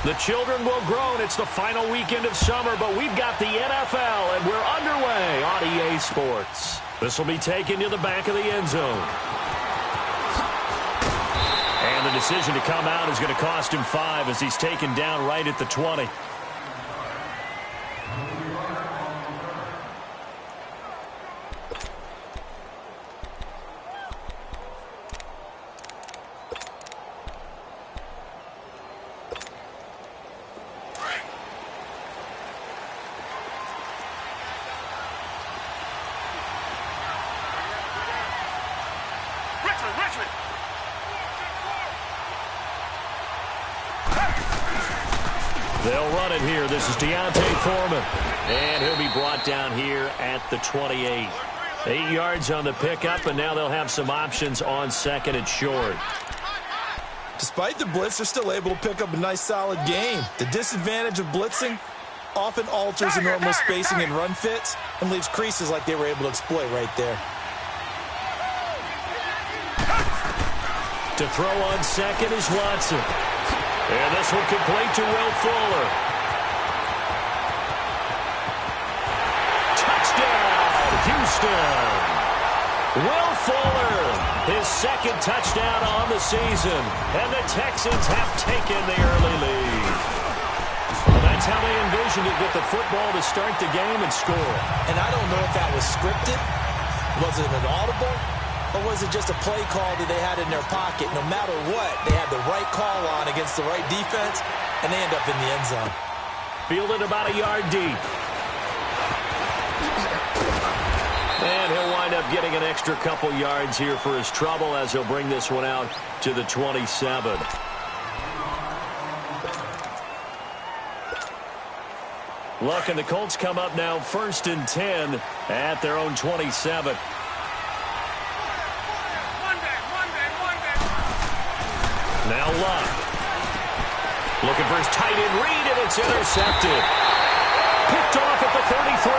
The children will groan. It's the final weekend of summer, but we've got the NFL, and we're underway on EA Sports. This will be taken to the back of the end zone. And the decision to come out is going to cost him 5 as he's taken down right at the 20. They'll run it here. This is Deontay Foreman. And he'll be brought down here at the 28. 8 yards on the pickup, and now they'll have some options on second and short. Despite the blitz, they're still able to pick up a nice, solid game. The disadvantage of blitzing often alters the normal spacing and run fits and leaves creases like they were able to exploit right there. To throw on second is Watson. And this one complete to Will Fuller. Touchdown, Houston. Will Fuller, his second touchdown on the season. And the Texans have taken the early lead. Well, that's how they envisioned it, with the football to start the game and score. And I don't know if that was scripted. Was it an audible? Or was it just a play call that they had in their pocket? No matter what, they had the right call on against the right defense, and they end up in the end zone. Fielded about a yard deep. And he'll wind up getting an extra couple yards here for his trouble as he'll bring this one out to the 27. Look, and the Colts come up now 1st and 10 at their own 27. Now Luck. Looking for his tight end read, and it's intercepted. Picked off at the 33.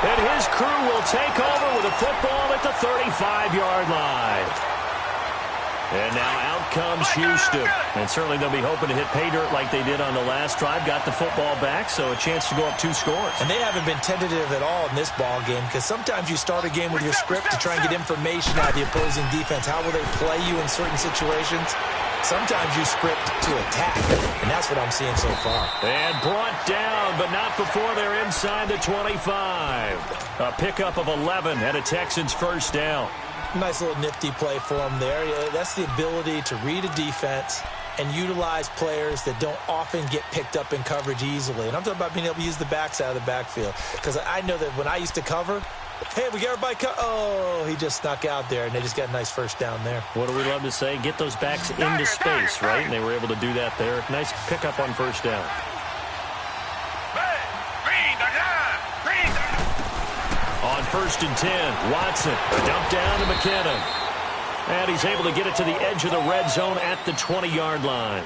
And his crew will take over with a football at the 35-yard line. And now out comes Houston. And certainly they'll be hoping to hit pay dirt like they did on the last drive. Got the football back, so a chance to go up 2 scores. And they haven't been tentative at all in this ball game, because sometimes you start a game with your script to try and get information out of the opposing defense. How will they play you in certain situations? Sometimes you script to attack, and that's what I'm seeing so far. And brought down, but not before they're inside the 25. A pickup of 11 and a Texans first down. Nice little nifty play for them there. That's the ability to read a defense and utilize players that don't often get picked up in coverage easily. And I'm talking about being able to use the backs out of the backfield. Because I know that when I used to cover, hey, we got everybody oh, he just snuck out there, and they just got a nice first down there. What do we love to say? Get those backs into space, right? And they were able to do that there. Nice pickup on first down. On 1st and 10, Watson dumped down to McKinnon. And he's able to get it to the edge of the red zone at the 20-yard line.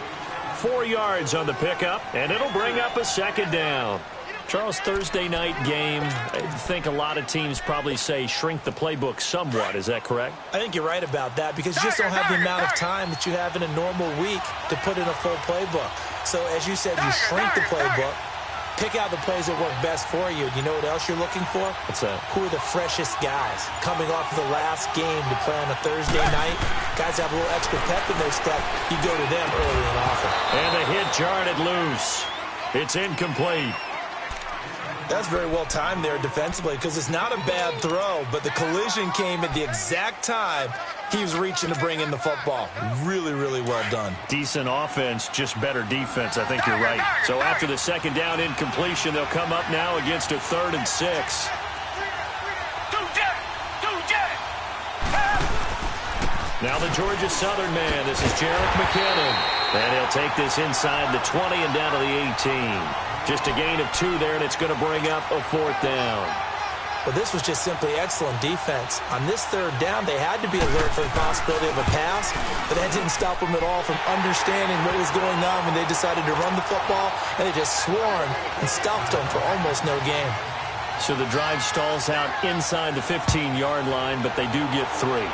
4 yards on the pickup, and it'll bring up a second down. Charles, Thursday night game, I think a lot of teams probably say shrink the playbook somewhat. Is that correct? I think you're right about that, because you just don't have the amount of time that you have in a normal week to put in a full playbook. So, as you said, you shrink the playbook, pick out the plays that work best for you. You know what else you're looking for? What's that? Who are the freshest guys coming off of the last game to play on a Thursday night? Guys have a little extra pep in their step. You go to them early and often. And the hit jarred it loose. It's incomplete. That's very well timed there defensively, because it's not a bad throw, but the collision came at the exact time he was reaching to bring in the football. Really, really well done. Decent offense, just better defense. I think you're right. So after the second down incompletion, they'll come up now against a 3rd and 6. Now the Georgia Southern man. This is Jerick McKinnon. And he'll take this inside the 20 and down to the 18. Just a gain of 2 there, and it's going to bring up a 4th down. Well, this was just simply excellent defense. On this 3rd down, they had to be alert for the possibility of a pass, but that didn't stop them at all from understanding what was going on when they decided to run the football, and they just swarmed and stuffed them for almost no gain. So the drive stalls out inside the 15-yard line, but they do get 3.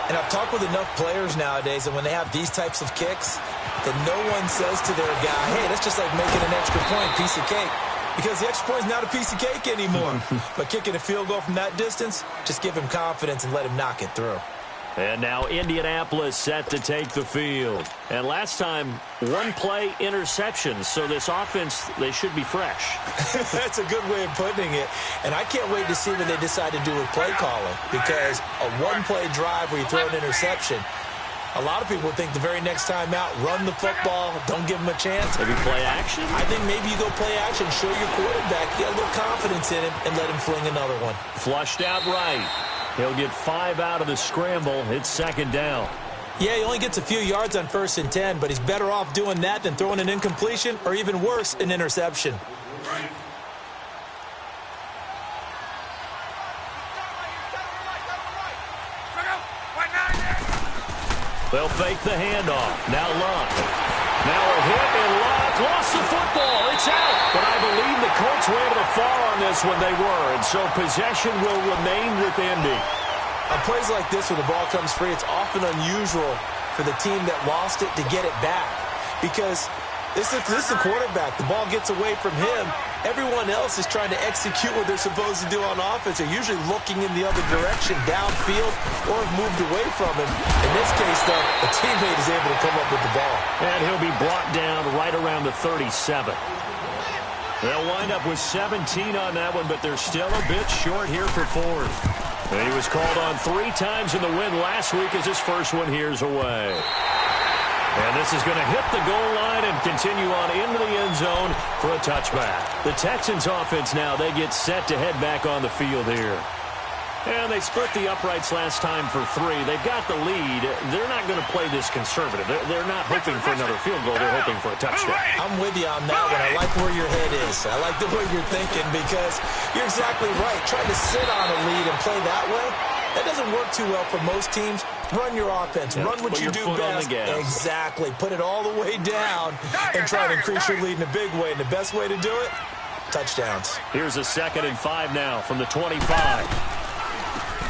And I've talked with enough players nowadays, and when they have these types of kicks, that no one says to their guy, hey, that's just like making an extra point, piece of cake. Because the extra point is not a piece of cake anymore. But kicking a field goal from that distance, just give him confidence and let him knock it through. And now Indianapolis set to take the field. And last time, one play interception. So this offense, they should be fresh. That's a good way of putting it. And I can't wait to see what they decide to do with play calling. Because a one-play drive where you throw an interception, a lot of people think the very next time out, run the football, don't give him a chance. Maybe play action? I think maybe you go play action, show your quarterback, get a little confidence in him, and let him fling another one. Flushed out right. He'll get 5 out of the scramble. It's second down. Yeah, he only gets a few yards on 1st and 10, but he's better off doing that than throwing an incompletion or even worse, an interception. They'll fake the handoff. Now Luck. Now a hit, and Luck lost the football. It's out. But I believe the Colts were able to fall on this when they were, and so possession will remain with Indy. On plays like this where the ball comes free, it's often unusual for the team that lost it to get it back. Because this is the quarterback. The ball gets away from him. Everyone else is trying to execute what they're supposed to do on offense. They're usually looking in the other direction, downfield, or have moved away from him. In this case, though, a teammate is able to come up with the ball. And he'll be brought down right around the 37. They'll wind up with 17 on that one, but they're still a bit short here for Ford. And he was called on 3 times in the win last week as his first one here's away. And this is going to hit the goal line and continue on into the end zone for a touchback. The Texans offense now, they get set to head back on the field here. And they split the uprights last time for 3. They've got the lead. They're not going to play this conservative. They're not hoping for another field goal. They're hoping for a touchdown. I'm with you on that one. I like where your head is. I like the way you're thinking because you're exactly right. Trying to sit on a lead and play that way, that doesn't work too well for most teams. Run your offense. Run what you do best. Exactly. Put it all the way down and try to increase your lead in a big way. And the best way to do it, touchdowns. Here's a 2nd and 5 now from the 25.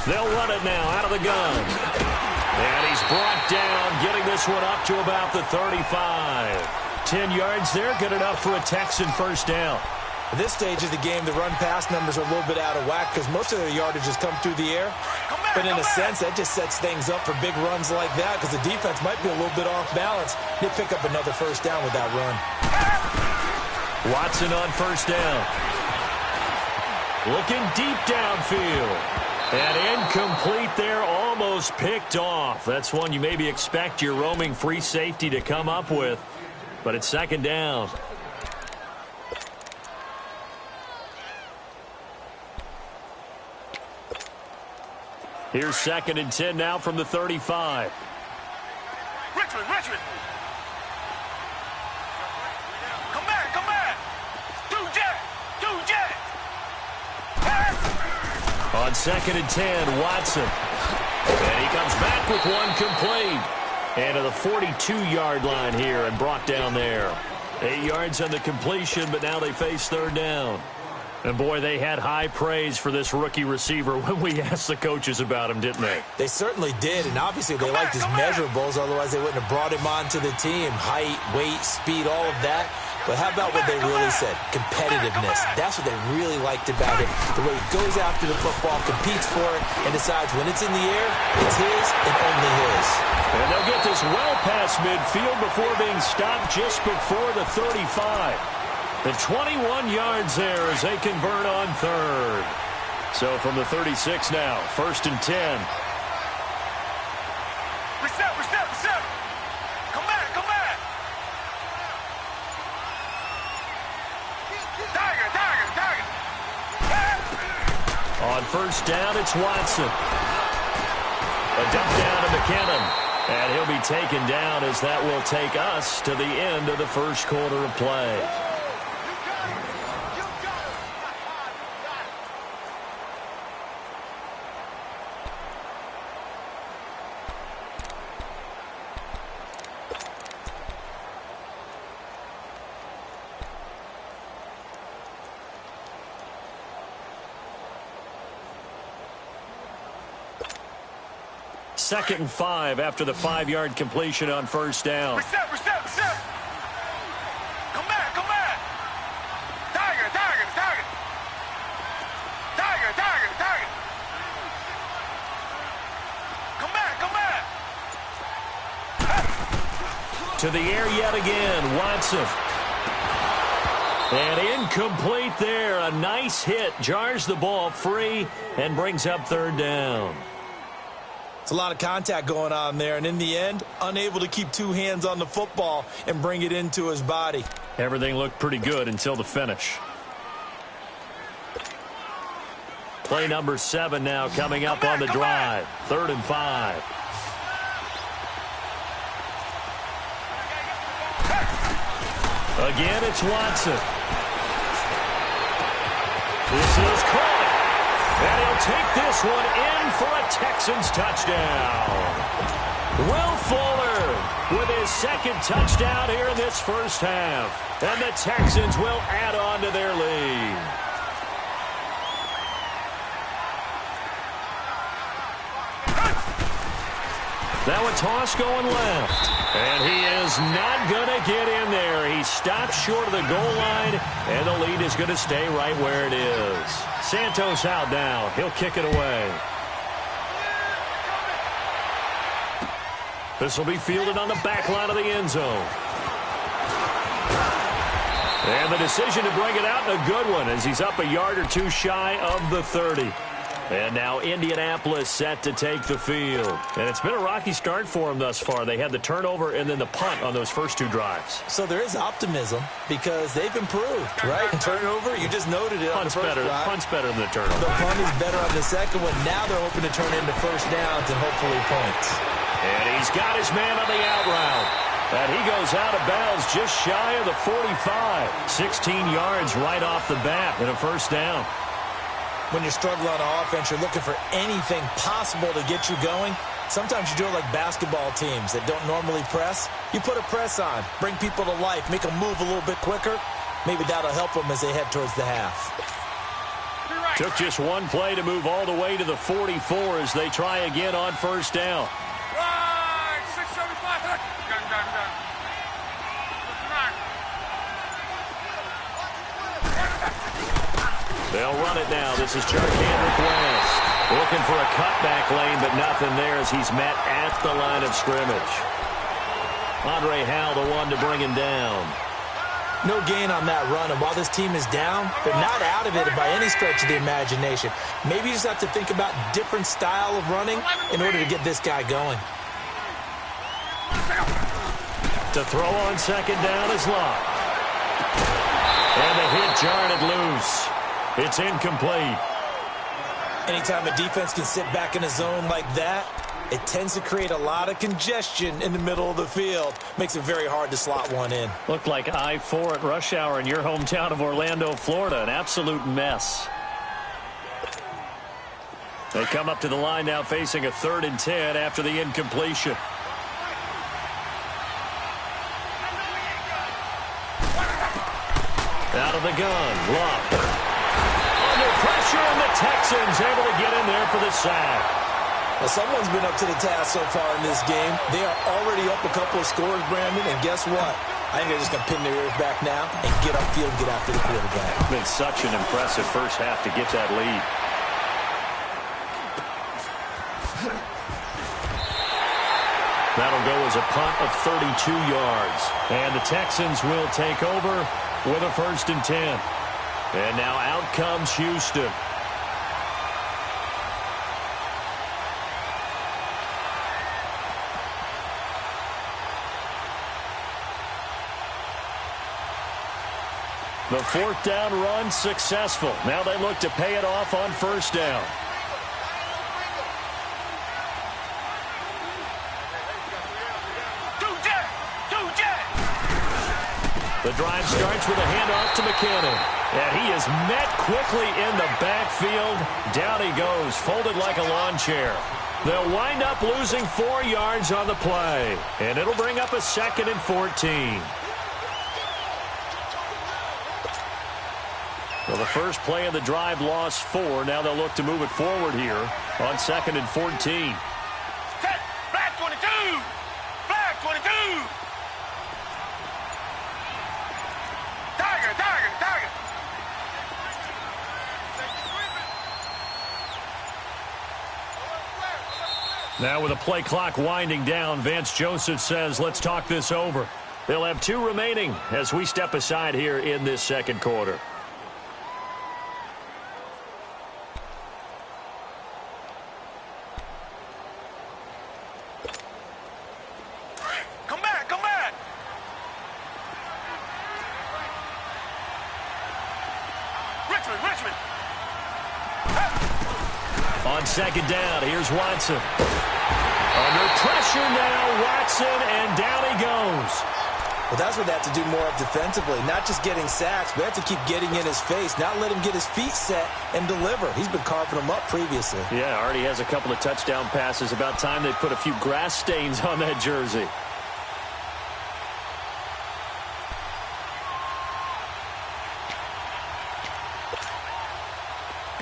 They'll run it now out of the gun. And he's brought down, getting this one up to about the 35. 10 yards there, good enough for a Texan first down. At this stage of the game, the run-pass numbers are a little bit out of whack because most of their yardage has come through the air. But in a sense, that just sets things up for big runs like that because the defense might be a little bit off balance. They pick up another first down with that run. Watson on first down. Looking deep downfield. And incomplete there, almost picked off. That's one you maybe expect your roaming free safety to come up with. But it's second down. Here's 2nd and 10 now from the 35. Richmond. Come back. Two jet. On 2nd and 10, Watson. And he comes back with one complete. And to the 42-yard line here and brought down there. 8 yards on the completion, but now they face 3rd down. And, boy, they had high praise for this rookie receiver when we asked the coaches about him, didn't they? They certainly did, and obviously they liked his measurables. Otherwise, they wouldn't have brought him onto the team. Height, weight, speed, all of that. But how about what they really said? Competitiveness. That's what they really liked about him. The way he goes after the football, competes for it, and decides when it's in the air, it's his and only his. And they'll get this well past midfield before being stopped just before the 35. The 21 yards there as they convert on 3rd. So from the 36 now, 1st and 10. Reset. Come back. Tiger. On first down, it's Watson. A dump down to McKinnon. And he'll be taken down as that will take us to the end of the first quarter of play. 2nd and 5 after the 5-yard completion on first down. Reset. Come back. Tiger. Come back. To the air yet again, Watson. And incomplete there. A nice hit. Jars the ball free and brings up 3rd down. It's a lot of contact going on there, and in the end, unable to keep 2 hands on the football and bring it into his body. Everything looked pretty good until the finish. Play number 7 now coming up on the drive. 3rd and 5. Again, it's Watson. This is caught. And he'll take this one in for a Texans touchdown. Will Fuller with his 2nd touchdown here in this first half. And the Texans will add on to their lead. Now a toss going left. And he is not going to get in there. He stops short of the goal line, and the lead is going to stay right where it is. Santos out now. He'll kick it away. This will be fielded on the back line of the end zone. And the decision to bring it out, in a good one, as he's up a yard or 2 shy of the 30. And now Indianapolis set to take the field. And it's been a rocky start for them thus far. They had the turnover and then the punt on those first 2 drives. So there is optimism because they've improved, right? Turnover, you just noted it on the first drive. Punt's better than the turnover. The punt is better on the second one. Now they're hoping to turn into first downs and hopefully points. And he's got his man on the out route. And he goes out of bounds just shy of the 45. 16 yards right off the bat and a first down. When you're struggling on offense, you're looking for anything possible to get you going. Sometimes you do it like basketball teams that don't normally press. You put a press on, bring people to life, make them move a little bit quicker. Maybe that'll help them as they head towards the half. Took just one play to move all the way to the 44 as they try again on first down. Right, 675. Done. They'll run it now. This is Charkandrick West. Looking for a cutback lane, but nothing there as he's met at the line of scrimmage. Andre Howell, the one to bring him down. No gain on that run, and while this team is down, they're not out of it by any stretch of the imagination. Maybe you just have to think about different style of running in order to get this guy going. To throw on second down is Locke. And the hit jarred it loose. It's incomplete. Anytime a defense can sit back in a zone like that, it tends to create a lot of congestion in the middle of the field. Makes it very hard to slot one in. Looked like I-4 at rush hour in your hometown of Orlando, Florida. An absolute mess. They come up to the line now facing a 3rd and 10 after the incompletion. Out of the gun, Locke. Under pressure, and the Texans able to get in there for the sack. Well, someone's been up to the task so far in this game. They are already up a couple of scores, Brandon, and guess what? I think they're just going to pin their ears back now and get upfield and get after the quarterback. It's been such an impressive first half to get that lead. That'll go as a punt of 32 yards. And the Texans will take over with a 1st and 10. And now out comes Houston. The 4th down run successful. Now they look to pay it off on first down. The drive starts with a handoff to McKinnon. And he is met quickly in the backfield. Down he goes, folded like a lawn chair. They'll wind up losing 4 yards on the play. And it'll bring up a 2nd and 14. Well, the first play of the drive lost 4. Now they'll look to move it forward here on 2nd and 14. Now with a play clock winding down, Vance Joseph says, let's talk this over. They'll have 2 remaining as we step aside here in this second quarter. Come back, come back. Richmond. On second down, here's Watson. Under pressure now, Watson, and down he goes. Well, that's what they have to do more of defensively, not just getting sacks, but they have to keep getting in his face, not let him get his feet set and deliver. He's been carving them up previously. Yeah, already has a couple of touchdown passes. About time they put a few grass stains on that jersey.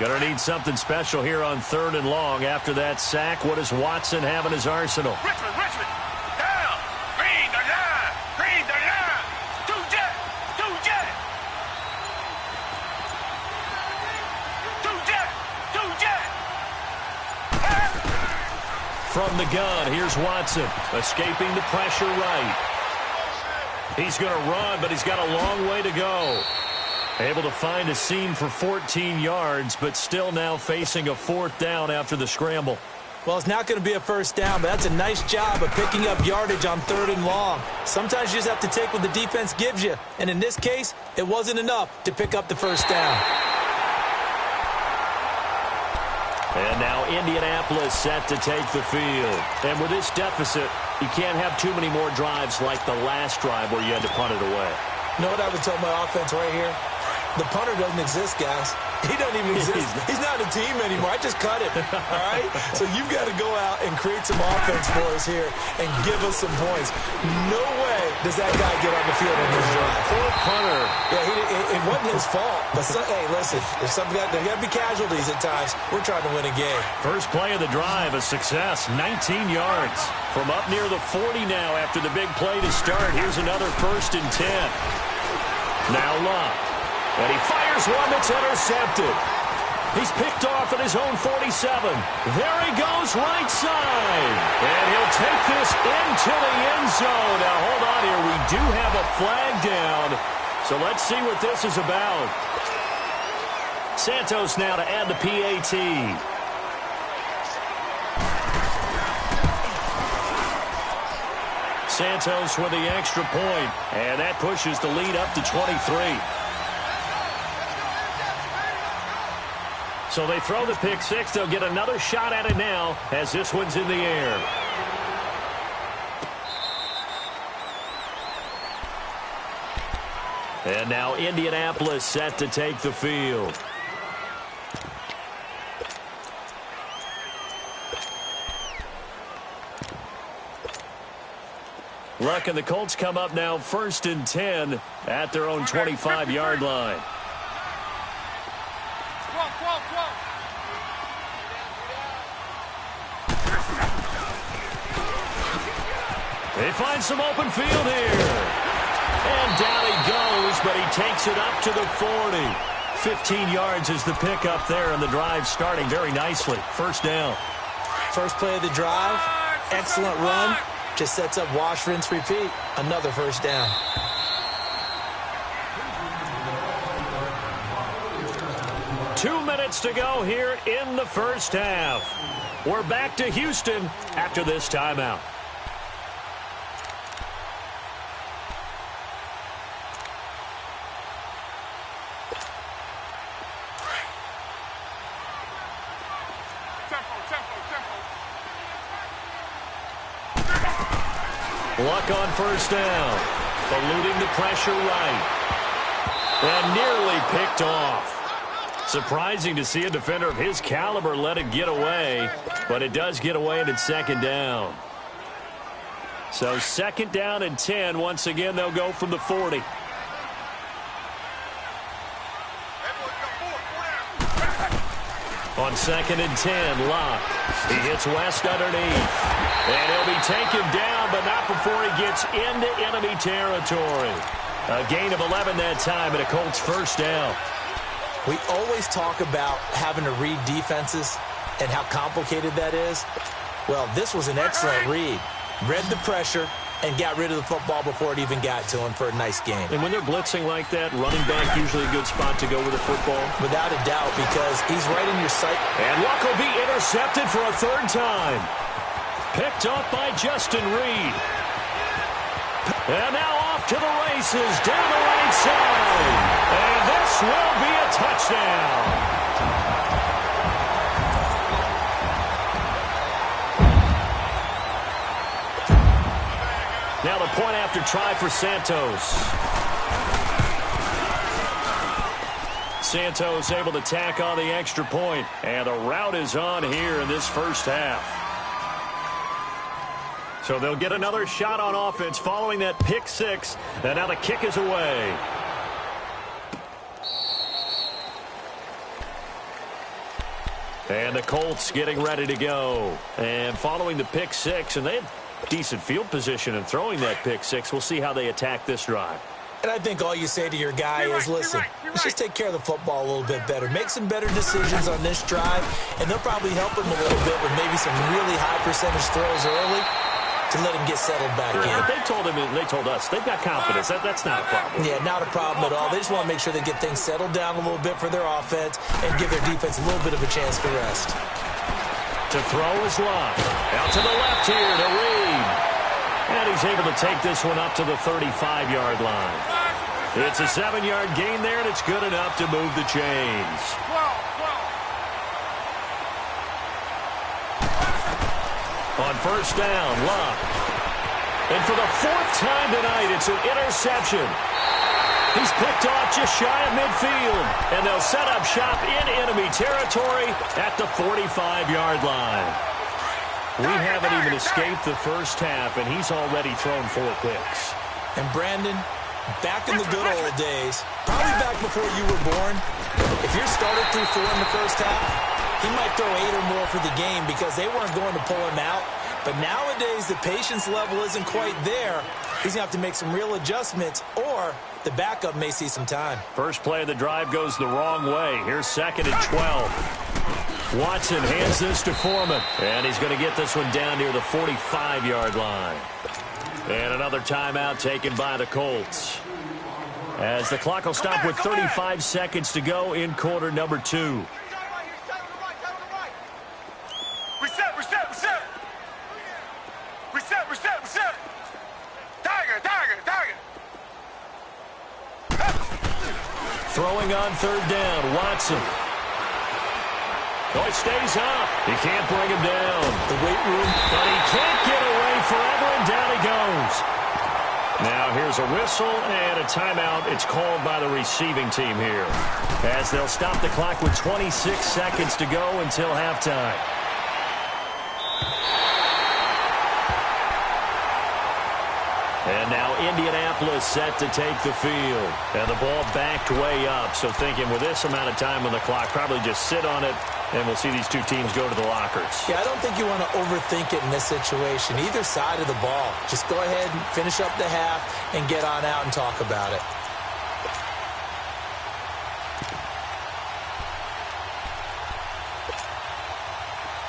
Gonna need something special here on 3rd and long. After that sack, what does Watson have in his arsenal? Richmond. Down. Green the line. 2 jet. 2 jet. From the gun, here's Watson, escaping the pressure right. He's going to run, but he's got a long way to go. Able to find a seam for 14 yards, but still now facing a 4th down after the scramble. Well, it's not going to be a first down, but that's a nice job of picking up yardage on 3rd and long. Sometimes you just have to take what the defense gives you, and in this case, it wasn't enough to pick up the first down. And now Indianapolis set to take the field. And with this deficit, you can't have too many more drives like the last drive where you had to punt it away. You know what I would tell my offense right here? The punter doesn't exist, guys. He doesn't even exist. He's not a team anymore. I just cut him, all right? So you've got to go out and create some offense for us here and give us some points. No way does that guy get on the field on this drive. Poor punter. Yeah, it wasn't his fault. But, hey, listen, there's there got to be casualties at times. We're trying to win a game. First play of the drive, a success, 19 yards. From up near the 40 now after the big play to start. Here's another 1st and 10. Now Love. And he fires one that's intercepted. He's picked off at his own 47. There he goes, right side. And he'll take this into the end zone. Now, hold on here. We do have a flag down. So let's see what this is about. Santos now to add the PAT. Santos with the extra point. And that pushes the lead up to 23. So they throw the pick 6. They'll get another shot at it now as this one's in the air. And now Indianapolis set to take the field. Luck and the Colts come up now 1st and 10 at their own 25-yard line. They find some open field here. And down he goes, but he takes it up to the 40. 15 yards is the pickup there, and the drive starting very nicely. 1st down. First play of the drive, excellent run. Just sets up wash, rinse, repeat. Another 1st down. Two minutes to go here in the first half. We're back to Houston after this timeout. Luck on 1st down. Eluding the pressure right. And nearly picked off. Surprising to see a defender of his caliber let it get away. But it does get away and it's 2nd down. So 2nd down and 10. Once again, they'll go from the 40. On 2nd and 10, Locke. He hits West underneath. And he'll be taken down, but not before he gets into enemy territory. A gain of 11 that time, and a Colts 1st down. We always talk about having to read defenses and how complicated that is. Well, this was an excellent read. Read the pressure and got rid of the football before it even got to him for a nice gain. And when they're blitzing like that, running back usually a good spot to go with the football. Without a doubt, because he's right in your sight. And Luck will be intercepted for a third time. Picked up by Justin Reed. And now off to the races down the right side. And this will be a touchdown. Now the point after try for Santos. Santos able to tack on the extra point. And the route is on here in this first half. So they'll get another shot on offense following that pick six. And now the kick is away. And the Colts getting ready to go. And following the pick six, and they have decent field position in throwing that pick six. We'll see how they attack this drive. And I think all you say to your guy is, listen, let's just take care of the football a little bit better. Make some better decisions on this drive, and they'll probably help him a little bit with maybe some really high percentage throws early to let him get settled back in. They told us they've got confidence. That's not a problem. Yeah, not a problem at all. They just want to make sure they get things settled down a little bit for their offense and give their defense a little bit of a chance to rest. To throw is Luck. Out to the left here to Reed. And he's able to take this one up to the 35-yard line. It's a 7-yard gain there, and it's good enough to move the chains. On first down, Luck. And for the fourth time tonight, it's an interception. He's picked off just shy of midfield. And they'll set up shop in enemy territory at the 45-yard line. We haven't even escaped the first half, and he's already thrown 4 picks. And Brandon, back in the good old days, probably back before you were born, if your starter threw 4 in the first half, he might throw 8 or more for the game because they weren't going to pull him out. But nowadays, the patience level isn't quite there. He's going to have to make some real adjustments, or the backup may see some time. First play of the drive goes the wrong way. Here's 2nd and 12. Watson hands this to Foreman. And he's going to get this one down near the 45-yard line. And another timeout taken by the Colts. As the clock will stop with 35 seconds to go in quarter number 2. Reset. Tiger. Throwing on third down, Watson. Oh, it stays up. He can't bring him down. The weight room. But he can't get away forever, and down he goes. Now here's a whistle and a timeout. It's called by the receiving team here, as they'll stop the clock with 26 seconds to go until halftime. And now Indianapolis set to take the field. And the ball backed way up. So thinking with this amount of time on the clock, probably just sit on it, and we'll see these two teams go to the lockers. Yeah, I don't think you want to overthink it in this situation. Either side of the ball. Just go ahead and finish up the half and get on out and talk about it.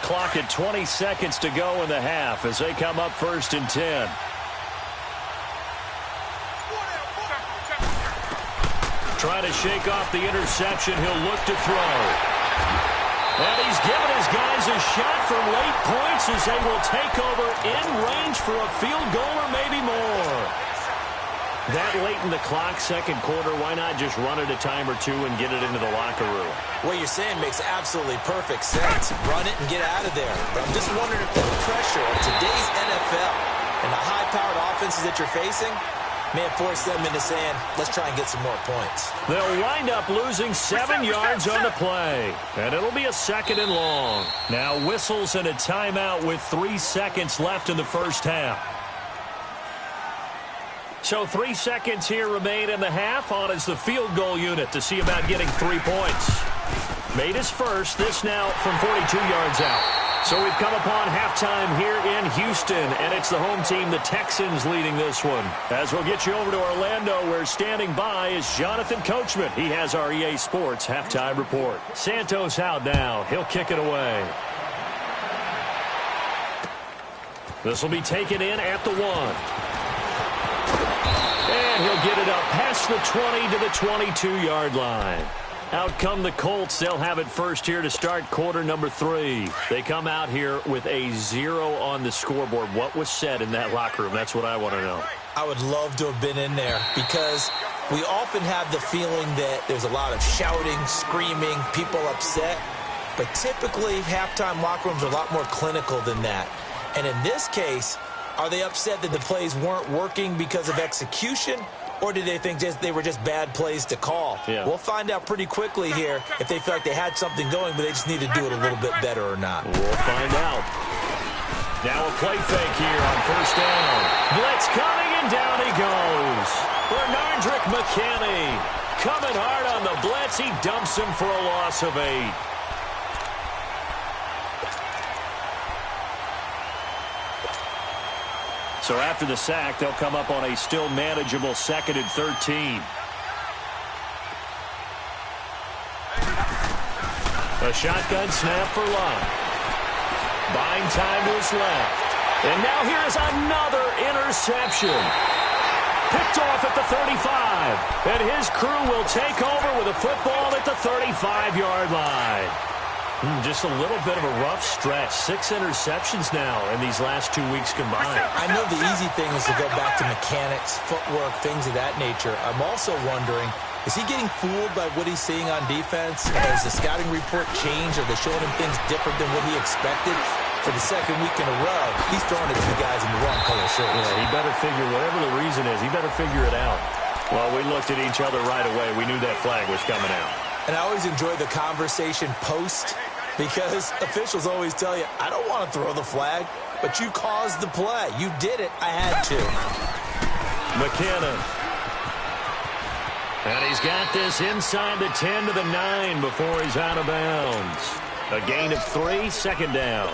Clock at 20 seconds to go in the half as they come up 1st and 10. Trying to shake off the interception. He'll look to throw. And he's given his guys a shot for late points as they will take over in range for a field goal or maybe more. That late in the clock, second quarter, why not just run it a time or two and get it into the locker room? What you're saying makes absolutely perfect sense. Run it and get out of there. But I'm just wondering if the pressure of today's NFL and the high-powered offenses that you're facing may have forced them into saying, let's try and get some more points. They'll wind up losing 7 yards on the play. And it'll be a 2nd and long. Now whistles and a timeout with 3 seconds left in the first half. So 3 seconds here remain in the half. On is the field goal unit to see about getting 3 points. Made his first. This now from 42 yards out. So we've come upon halftime here in Houston, and it's the home team, the Texans, leading this one. As we'll get you over to Orlando, where standing by is Jonathan Coachman. He has our EA Sports halftime report. Santos out now. He'll kick it away. This will be taken in at the 1. And he'll get it up past the 20 to the 22-yard line. Out come the Colts. They'll have it first here to start quarter number 3. They come out here with a 0 on the scoreboard. What was said in that locker room? That's what I want to know. I would love to have been in there because we often have the feeling that there's a lot of shouting, screaming, people upset. But typically, halftime locker rooms are a lot more clinical than that. And in this case, are they upset that the plays weren't working because of execution? Or did they think they were just bad plays to call? Yeah. We'll find out pretty quickly here if they feel like they had something going, but they just need to do it a little bit better or not. We'll find out. Now a play fake here on first down. Blitz coming, and down he goes. Bernardrick McKinney coming hard on the blitz. He dumps him for a loss of 8. So after the sack, they'll come up on a still manageable 2nd and 13. A shotgun snap for Love. Buying time to his left. And now here's another interception. Picked off at the 35. And his crew will take over with a football at the 35-yard line. Just a little bit of a rough stretch. 6 interceptions now in these last 2 weeks combined. I know the easy thing is to go back to mechanics, footwork, things of that nature. I'm also wondering, is he getting fooled by what he's seeing on defense? Has the scouting report changed? Are they showing him things different than what he expected? For the 2nd week in a row, he's throwing it to the guys in the wrong color shirts. Yeah, he better figure, whatever the reason is, he better figure it out. Well, we looked at each other right away. We knew that flag was coming out. And I always enjoy the conversation post, because officials always tell you, I don't want to throw the flag, but you caused the play. You did it. I had to. McKinnon. And he's got this inside the 10 to the 9 before he's out of bounds. A gain of 3, 2nd down.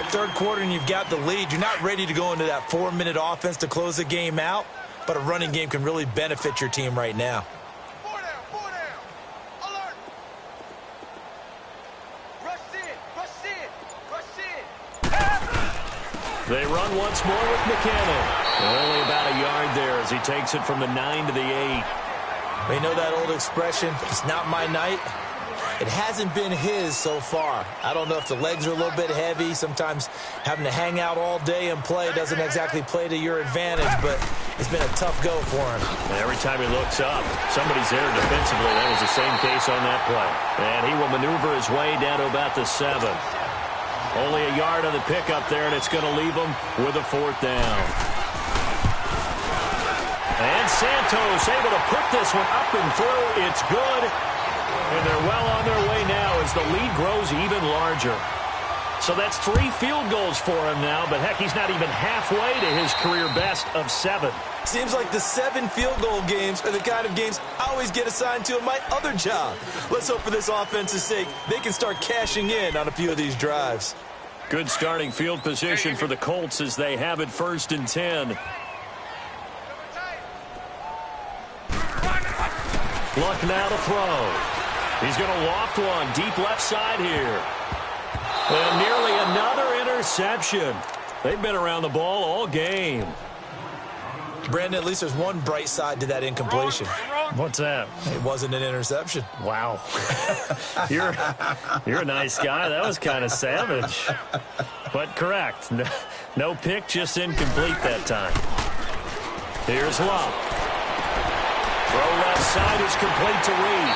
Third quarter and you've got the lead. You're not ready to go into that 4-minute offense to close the game out, but a running game can really benefit your team right now. They run once more with McKinnon. Only about a yard there as he takes it from the 9 to the 8. They know that old expression, it's not my night. It hasn't been his so far. I don't know if the legs are a little bit heavy. Sometimes having to hang out all day and play doesn't exactly play to your advantage, but it's been a tough go for him. And every time he looks up, somebody's there defensively. That was the same case on that play. And he will maneuver his way down to about the 7. Only a yard on the pickup there, and it's going to leave him with a 4th down. And Santos able to put this one up and through. It's good. And they're well on their way now as the lead grows even larger. So that's 3 field goals for him now, but heck, he's not even halfway to his career best of 7. Seems like the 7 field goal games are the kind of games I always get assigned to in my other job. Let's hope for this offense's sake they can start cashing in on a few of these drives. Good starting field position for the Colts as they have it 1st and 10. Luck now to throw. He's going to loft one deep left side here. And nearly another interception. They've been around the ball all game. Brandon, at least there's one bright side to that incompletion. What's that? It wasn't an interception. Wow. You're a nice guy. That was kind of savage. But correct. No pick, just incomplete that time. Here's Love. Throw left side is complete to Reed.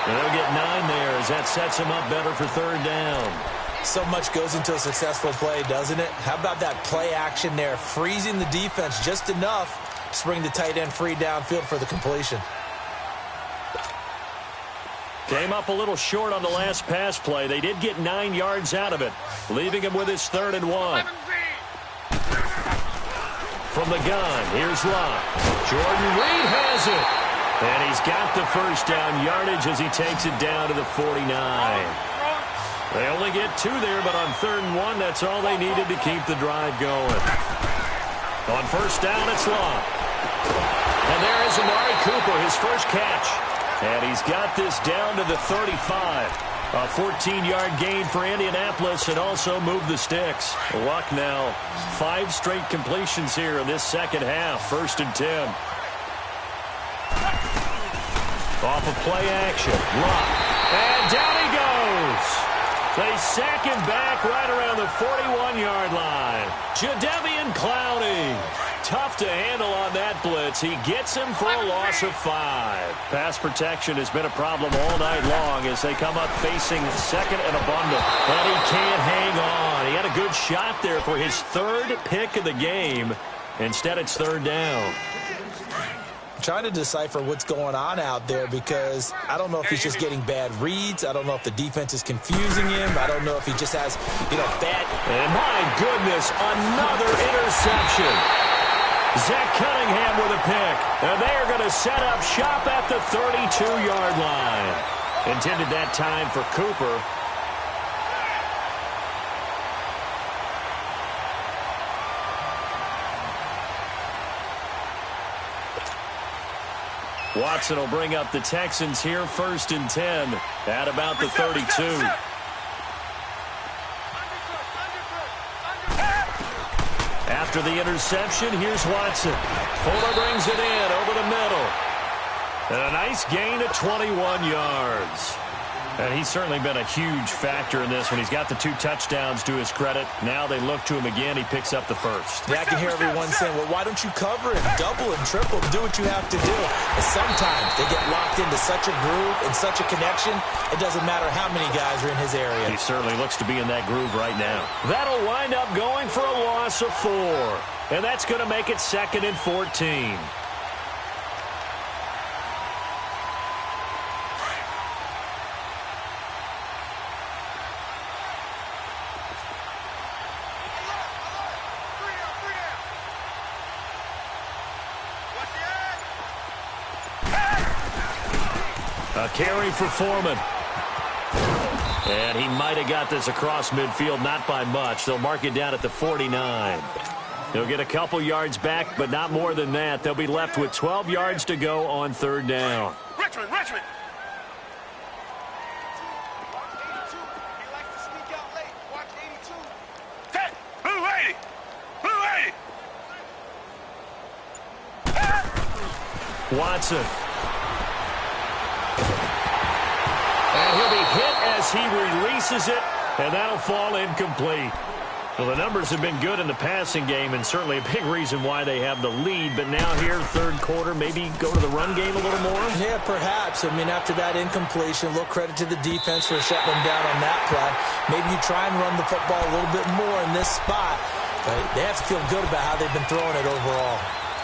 And they'll get 9 there as that sets him up better for 3rd down. So much goes into a successful play, doesn't it? How about that play action there, freezing the defense just enough to bring the tight end free downfield for the completion. Came up a little short on the last pass play. They did get 9 yards out of it, leaving him with his 3rd and 1. From the gun, here's Love. Jordan Reed has it. And he's got the 1st down yardage as he takes it down to the 49. They only get 2 there, but on 3rd and 1, that's all they needed to keep the drive going. On 1st down, it's Love. And there is Amari Cooper, his first catch. And he's got this down to the 35. A 14-yard gain for Indianapolis and also move the sticks. Luck now. 5 straight completions here in this second half. 1st and 10. Off of play action. Luck. And down he goes. They sack him back right around the 41-yard line. Jadeveon Clowney. Tough to handle on that blitz. He gets him for a loss of 5. Pass protection has been a problem all night long as they come up facing second and abundant. But he can't hang on. He had a good shot there for his 3rd pick of the game. Instead, it's 3rd down. Trying to decipher what's going on out there because I don't know if he's just getting bad reads. I don't know if the defense is confusing him. I don't know if he just has, bad. And my goodness, another interception. Zach Cunningham with a pick. And they're going to set up shop at the 32-yard line. Intended that time for Cooper. Watson will bring up the Texans here 1st and 10 at about the 32. After the interception, here's Watson. Fuller brings it in over the middle. And a nice gain of 21 yards. And he's certainly been a huge factor in this when he's got the 2 touchdowns to his credit. Now they look to him again. He picks up the 1st. Yeah, I can hear everyone saying, well, why don't you cover him, double him, triple him, do what you have to do. And sometimes they get locked into such a groove and such a connection, it doesn't matter how many guys are in his area. He certainly looks to be in that groove right now. That'll wind up going for a loss of 4. And that's going to make it 2nd and 14. A carry for Foreman. And he might have got this across midfield, not by much. They'll mark it down at the 49. They'll get a couple yards back, but not more than that. They'll be left with 12 yards to go on 3rd down. Richmond. Blue 80. Watson. And he'll be hit as he releases it, and that'll fall incomplete. Well, the numbers have been good in the passing game, and certainly a big reason why they have the lead. But now here, 3rd quarter, maybe go to the run game a little more? Yeah, perhaps. I mean, after that incompletion, a little credit to the defense for shutting them down on that play. Maybe you try and run the football a little bit more in this spot. But they have to feel good about how they've been throwing it overall.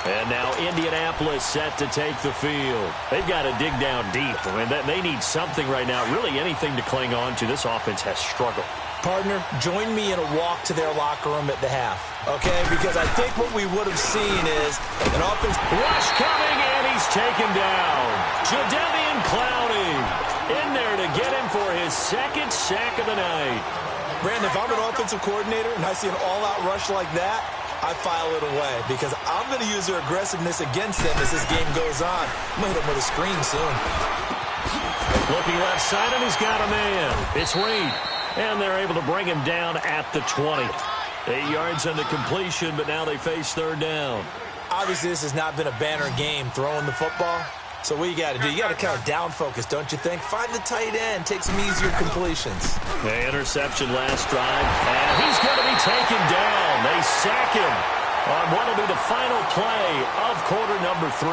And now Indianapolis set to take the field. They've got to dig down deep. I mean, they need something right now, really anything to cling on to. This offense has struggled. Partner, join me in a walk to their locker room at the half, okay? Because I think what we would have seen is an offense. Rush coming, and he's taken down. Jadeveon Clowney in there to get him for his 2nd sack of the night. Brandon, if I'm an offensive coordinator and I see an all-out rush like that, I file it away because I'm going to use their aggressiveness against them as this game goes on. I'm going to hit them with a screen soon. Looking left side, and he's got a man. It's Reed. And they're able to bring him down at the 20. 8 yards on the completion, but now they face 3rd down. Obviously, this has not been a banner game throwing the football. So what you got to do, you got to kind of down focus, don't you think? Find the tight end, take some easier completions. The interception last drive, and he's going to be taken down. They sack him on what will be the final play of quarter number 3.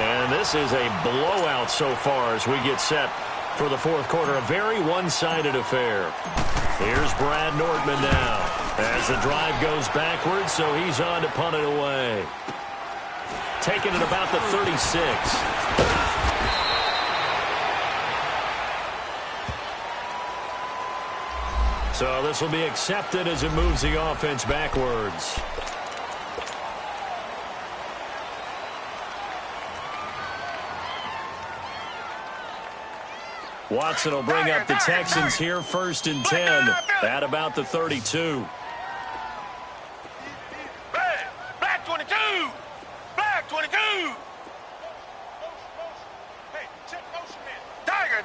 And this is a blowout so far as we get set for the 4th quarter. A very one-sided affair. Here's Brad Nordman now as the drive goes backwards, so he's on to punt it away. Taking it about the 36. So this will be accepted as it moves the offense backwards. Watson will bring up the Texans here 1st and 10 at about the 32. Black 22. Black 22. Hey, check motion man. Tiger.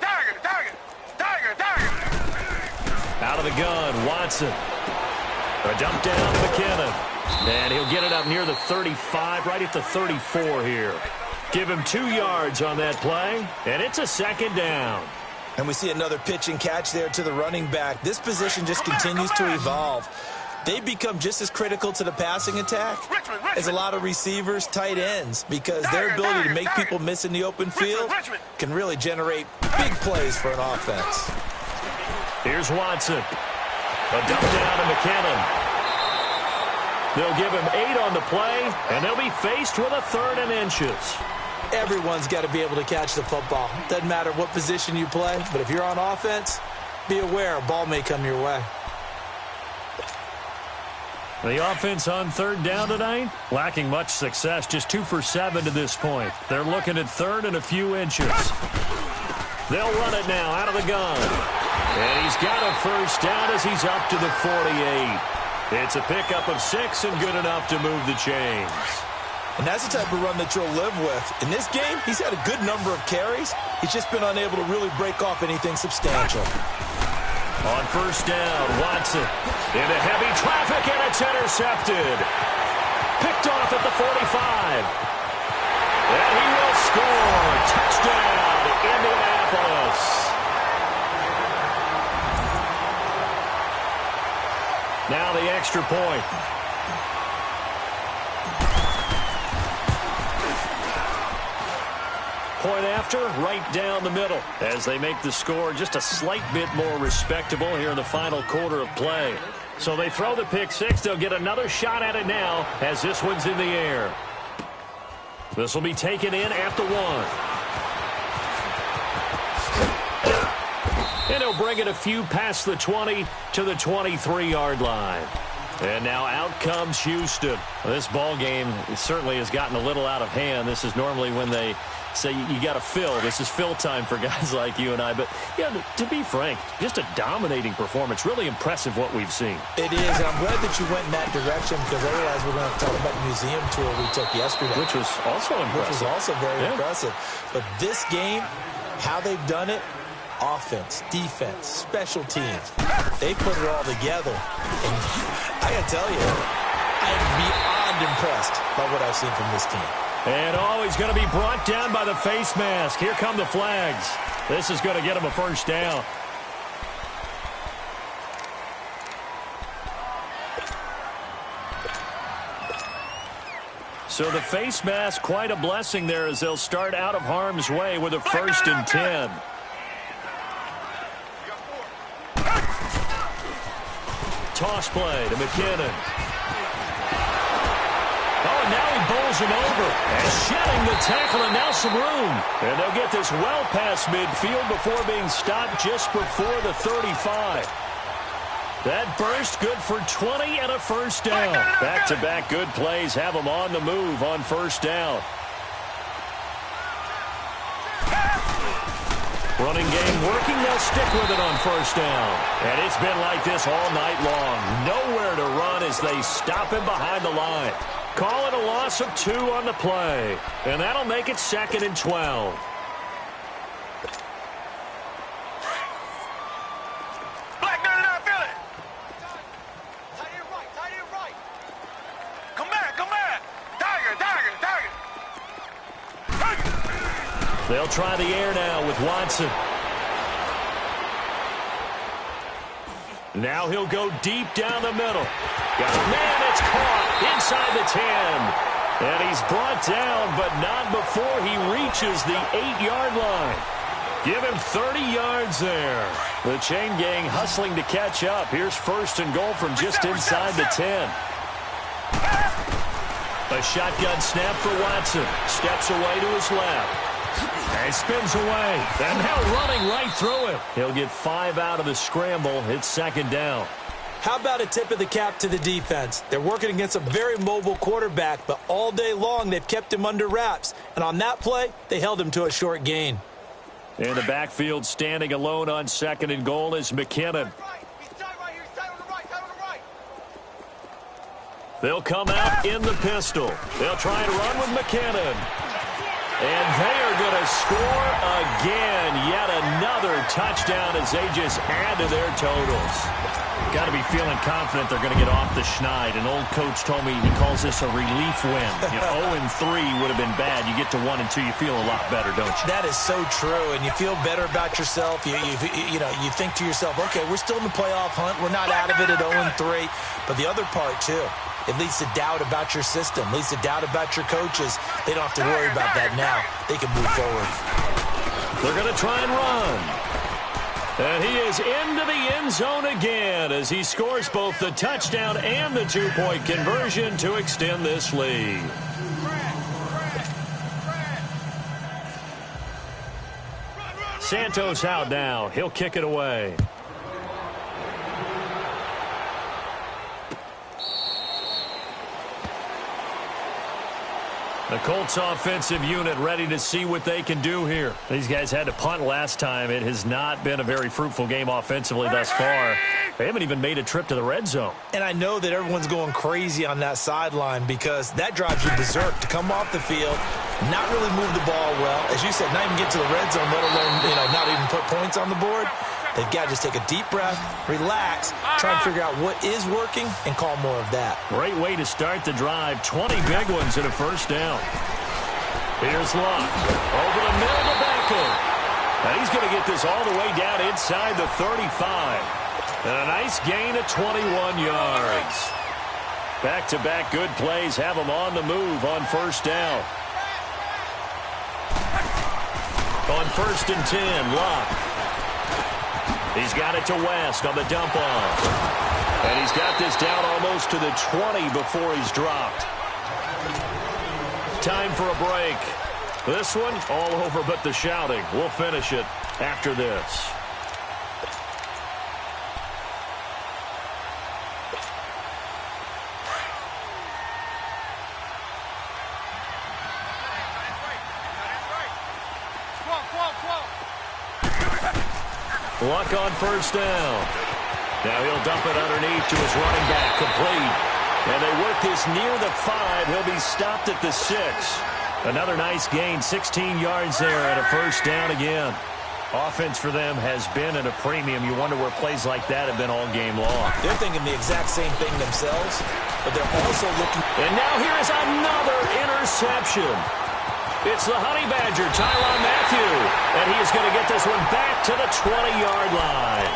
Out of the gun, Watson. A dump down to McKinnon. And he'll get it up near the 35, right at the 34 here. Give him 2 yards on that play, and it's a second down. And we see another pitch and catch there to the running back. This position just continues to evolve. They become just as critical to the passing attack as a lot of receivers, tight ends, because their ability to make people miss in the open field can really generate big plays for an offense. Here's Watson. A dump down to McKinnon. They'll give him 8 on the play, and they'll be faced with a 3rd and inches. Everyone's got to be able to catch the football. Doesn't matter what position you play, but if you're on offense, be aware a ball may come your way. The offense on 3rd down tonight, lacking much success, just 2 for 7 to this point. They're looking at 3rd and a few inches. They'll run it now out of the gun. And he's got a first down as he's up to the 48. It's a pickup of 6 and good enough to move the chains. And that's the type of run that you'll live with. In this game, he's had a good number of carries. He's just been unable to really break off anything substantial. On first down, Watson into heavy traffic, and it's intercepted. Picked off at the 45. And he will score. Touchdown, Indianapolis. Now the extra point. Point after, right down the middle, as they make the score just a slight bit more respectable here in the final quarter of play. So they throw the pick 6. They'll get another shot at it now as this one's in the air. This will be taken in at the 1. And he'll bring it a few past the 20 to the 23-yard line. And now out comes Houston. This ball game certainly has gotten a little out of hand. This is normally when they say you got to fill. This is fill time for guys like you and I. But, yeah, to be frank, just a dominating performance. Really impressive what we've seen. It is, and I'm glad that you went in that direction because I realize we're going to talk about the museum tour we took yesterday. Which was also impressive. Which was also very impressive. But this game, how they've done it, offense, defense, special teams, they put it all together. And I got to tell you, I am beyond impressed by what I've seen from this team. And he's going to be brought down by the face mask. Here come the flags. This is going to get him a first down. So the face mask, quite a blessing there as they'll start out of harm's way with a 1st and 10. Toss play to McKinnon. Oh, and now he bowls him over. And shedding the tackle, and now some room. And they'll get this well past midfield before being stopped just before the 35. That burst good for 20 and a first down. Back-to-back good plays have them on the move on first down. Running game working, they'll stick with it on first down. And it's been like this all night long. Nowhere to run as they stop him behind the line. Call it a loss of 2 on the play. And that'll make it 2nd and 12. Black 99 Philly. Tight end right. Come back. Tiger. They'll try the air now with Watson. Now he'll go deep down the middle. Got a man, it's caught inside the 10. And he's brought down, but not before he reaches the 8-yard line. Give him 30 yards there. The chain gang hustling to catch up. Here's 1st and goal from just inside the 10. A shotgun snap for Watson. Steps away to his left. And spins away. And now running right through it. He'll get 5 out of the scramble. It's 2nd down. How about a tip of the cap to the defense? They're working against a very mobile quarterback, but all day long they've kept him under wraps. And on that play, they held him to a short gain. In the backfield, standing alone on 2nd and goal is McKinnon. They'll come out in the pistol. They'll try and run with McKinnon. And they are going to score again. Yet another touchdown as they just add to their totals. Got to be feeling confident they're going to get off the schneid. An old coach told me he calls this a relief win. 0-3 would have been bad. You get to 1 and 2, you feel a lot better, don't you? That is so true, and you feel better about yourself. You think to yourself, okay, we're still in the playoff hunt. We're not out of it at 0-3. But the other part, too, it leads to doubt about your system, leads to doubt about your coaches. They don't have to worry about that now. They can move forward. They're going to try and run. And he is into the end zone again as he scores both the touchdown and the two-point conversion to extend this lead. Santos out now. He'll kick it away. The Colts offensive unit ready to see what they can do here. These guys had to punt last time. It has not been a very fruitful game offensively thus far. They haven't even made a trip to the red zone. And I know that everyone's going crazy on that sideline because that drives you berserk to come off the field, not really move the ball well. As you said, not even get to the red zone, let alone, not even put points on the board. They've got to just take a deep breath, relax, try and figure out what is working, and call more of that. Great way to start the drive. 20 big ones and a first down. Here's Luck. Over the middle to Beckham. And he's going to get this all the way down inside the 35. And a nice gain of 21 yards. Back-to-back good plays have them on the move on first down. On 1st and 10, Luck. He's got it to West on the dump off. And he's got this down almost to the 20 before he's dropped. Time for a break. This one all over but the shouting. We'll finish it after this. Luck on first down. Now he'll dump it underneath to his running back, complete. And they work this near the 5. He'll be stopped at the 6. Another nice gain, 16 yards there and a first down again. Offense for them has been at a premium. You wonder where plays like that have been all game long. They're thinking the exact same thing themselves, but they're also looking. And now here is another interception. It's the Honey Badger, Tyrann Mathieu. And he is going to get this one back to the 20-yard line.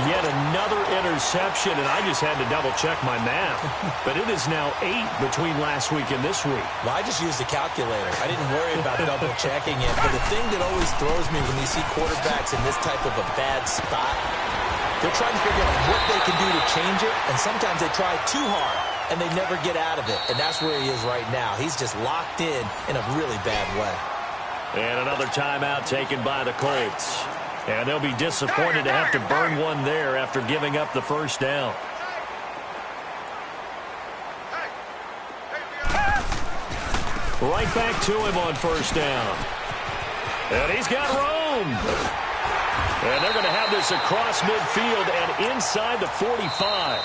Yet another interception, and I just had to double-check my math. But it is now 8 between last week and this week. Well, I just used the calculator. I didn't worry about double-checking it. But the thing that always throws me when you see quarterbacks in this type of a bad spot, they're trying to figure out what they can do to change it, and sometimes they try too hard. And they never get out of it. And that's where he is right now. He's just locked in a really bad way. And another timeout taken by the Colts. And they'll be disappointed to have to burn one there after giving up the first down. Right back to him on first down. And he's got room. And they're going to have this across midfield and inside the 45.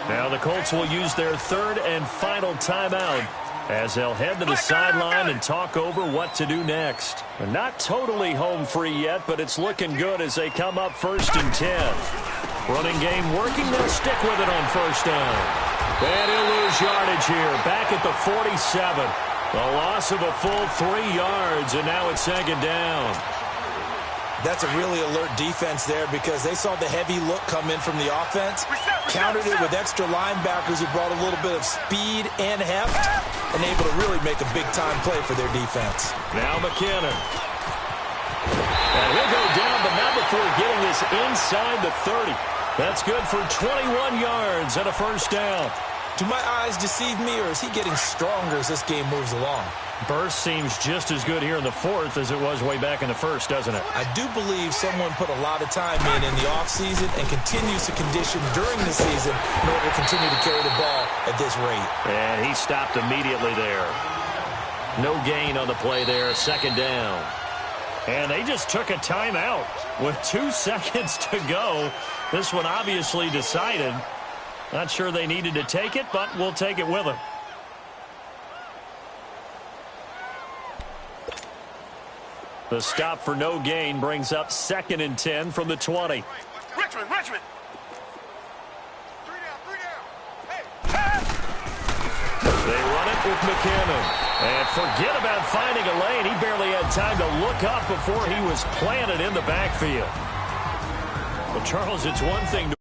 Now the Colts will use their third and final timeout as they'll head to the sideline and talk over what to do next. They're not totally home free yet, but it's looking good as they come up 1st and 10. Running game working. They'll stick with it on first down. And he'll lose yardage here. Back at the 47. A loss of a full 3 yards, and now it's 2nd down. That's a really alert defense there because they saw the heavy look come in from the offense, countered it with extra linebackers who brought a little bit of speed and heft, and able to really make a big-time play for their defense. Now McKinnon. And he'll go down, but not before getting this inside the 30. That's good for 21 yards and a first down. Do my eyes deceive me, or is he getting stronger as this game moves along? Burst seems just as good here in the 4th as it was way back in the 1st, doesn't it? I do believe someone put a lot of time in the offseason and continues to condition during the season in order to continue to carry the ball at this rate. And he stopped immediately there. No gain on the play there, 2nd down. And they just took a timeout with 2 seconds to go. This one obviously decided. Not sure they needed to take it, but we'll take it with them. The stop for no gain brings up 2nd and 10 from the 20. Richmond. They run it with McKinnon. And forget about finding a lane. He barely had time to look up before he was planted in the backfield. Well, Charles, it's one thing to